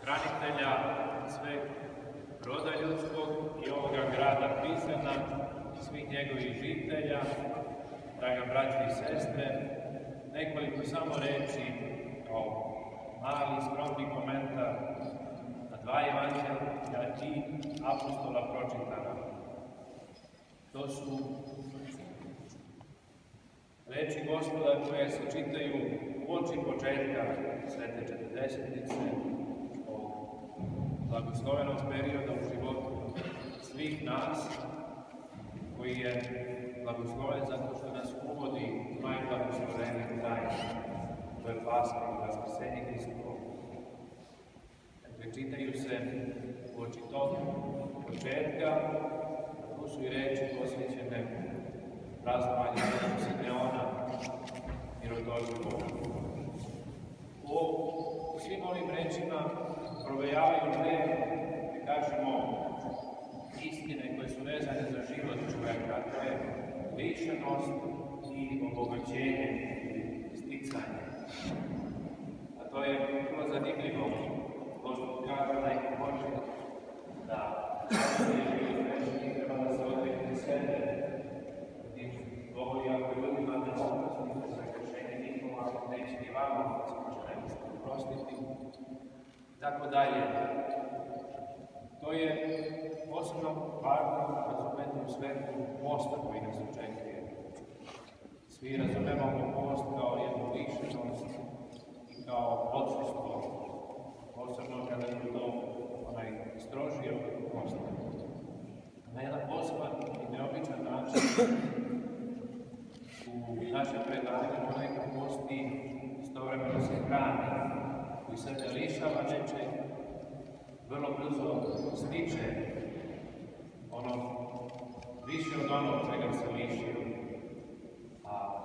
hranitelja sveg roda ljudskog i ovoga grada Prizrena i svih njegovih žitelja, draga braćo i sestre, nekoliko samo reči kao mali skromni komentar na dva evanđelja i apostola pročitana. To su reči Gospoda koje se čitaju uoči početka Svete Četrdesetnice, o blagoslovenog perioda u životu svih nas, koji je blagosloven zato što nas uvodi najblagosloveniju tajnu, to je Paska i Vaskrsenje Hristovo. Dakle, čitaju se uoči tog početka, a tu su i reči posvećene praznovanju Svetog Simeona, Mirotoljivog. U svim ovim rečima provejavaju dve, da kažemo, istine koje su vezane za život čoveka, to je lišenost i obogaćenje, sticanje. A to je vrlo zanimljivo. Gospod kaže da ih može da treba da se odrekne sebe. Govori ako ljudima ne oprostite za kršenje njihova, ako neće ni vama, može ne možete oprostiti. Tako dalje. To je posebno važno razumeti u svetu posta koji nas očekuje. Svi razumemo post kao jednu lišenost i kao odsustvo, posebno kada je to onaj strožiji od posta. Na jedan poseban i neobičan način u našem predanju onaj ko posti istovremeno se hrani, koji se ne lišava nečeg, vrlo brzo stiče ono više od onog čega se lišio. A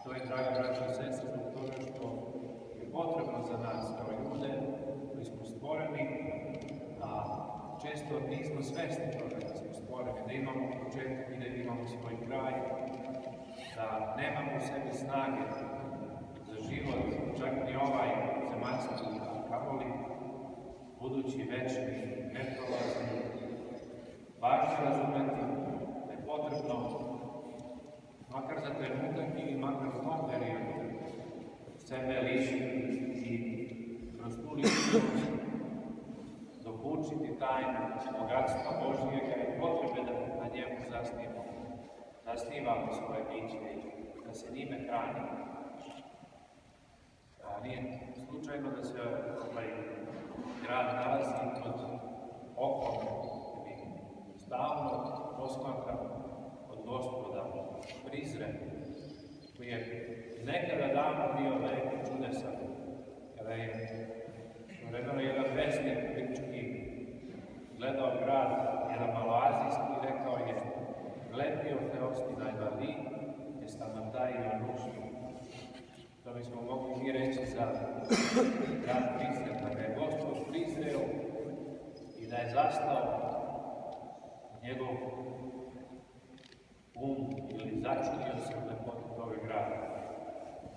to je, draga braća i sestre, zbog toga što je potrebno za nas kao ljude koji smo stvoreni, a često nismo svesni toga da smo stvoreni, da imamo početak i da imamo svoj kraj, da nemamo u sebi snage za život, čak ni ovaj zemaljski, kamoli budući večni, neprolazni. Važno je razumeti da je potrebno, makar za trenutak ili makar u tom periodu, sebe lišiti i kroz tu ličnost dokučiti tajnu bogatstva Božijega i potrebe da na njemu zasnivamo svoje biće i da se njime hranimo. Nije slučajno da se ovaj grad nalazi pod okom i stalno posmatra od Gospoda Prizren, koji je nekada davno bio veliki čudesan, kada je vremeno jedan pesnik grčki gledao grad, jedan maloazijski, i rekao je: "Glepio Teosti najvali, estamantai Janušu." To bismo mogli mi reći za grad Prizren, da ga je Gospod prizreo i da je zastao njegov ili začudio se u lepotu toga grada.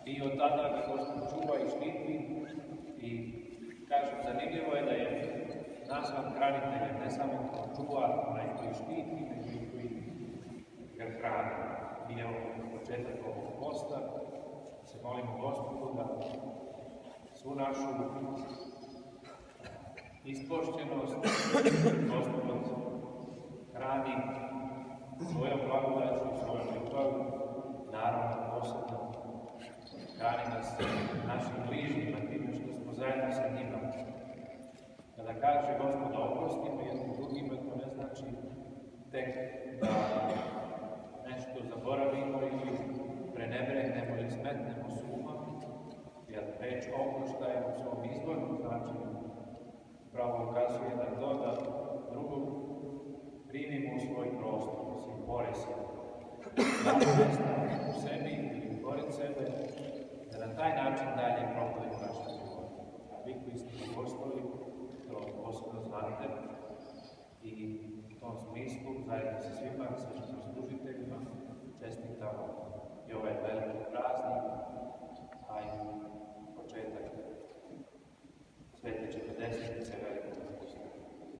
I od tada ga Gospod čuva i štiti i, kažem, zanimljivo je da je nazvan hraniteljem, ne samo kao čuvar, onaj koji štiti, nego i koji ga hrani. I evo početak ovog posta, se molimo Gospodu da svu našu ispošćenost Gospod hrani svojom blagodaću i svojom ljubavlju, naravno posebno hrani nas našim bližnjima, time što smo zajedno sa njima. Kada kaže Gospod da oprostimo jednim drugima, to ne znači tek da nešto zaboravimo ili prenebregnemo ili smetnemo s uma, jer reč oproštaja u svom izvornom značenju pravo ukazuje na to da drugog primimo u svoj prostor, mislim, pored sebe. Da ne u sebi ili pored sebe, da na taj način dalje prohodimo naše živote. A vi koji ste apostoli, to posebno znate i u tom smislu, zajedno sa svima sveštoslužiteljima, čestitamo i ovaj veliki praznik, a i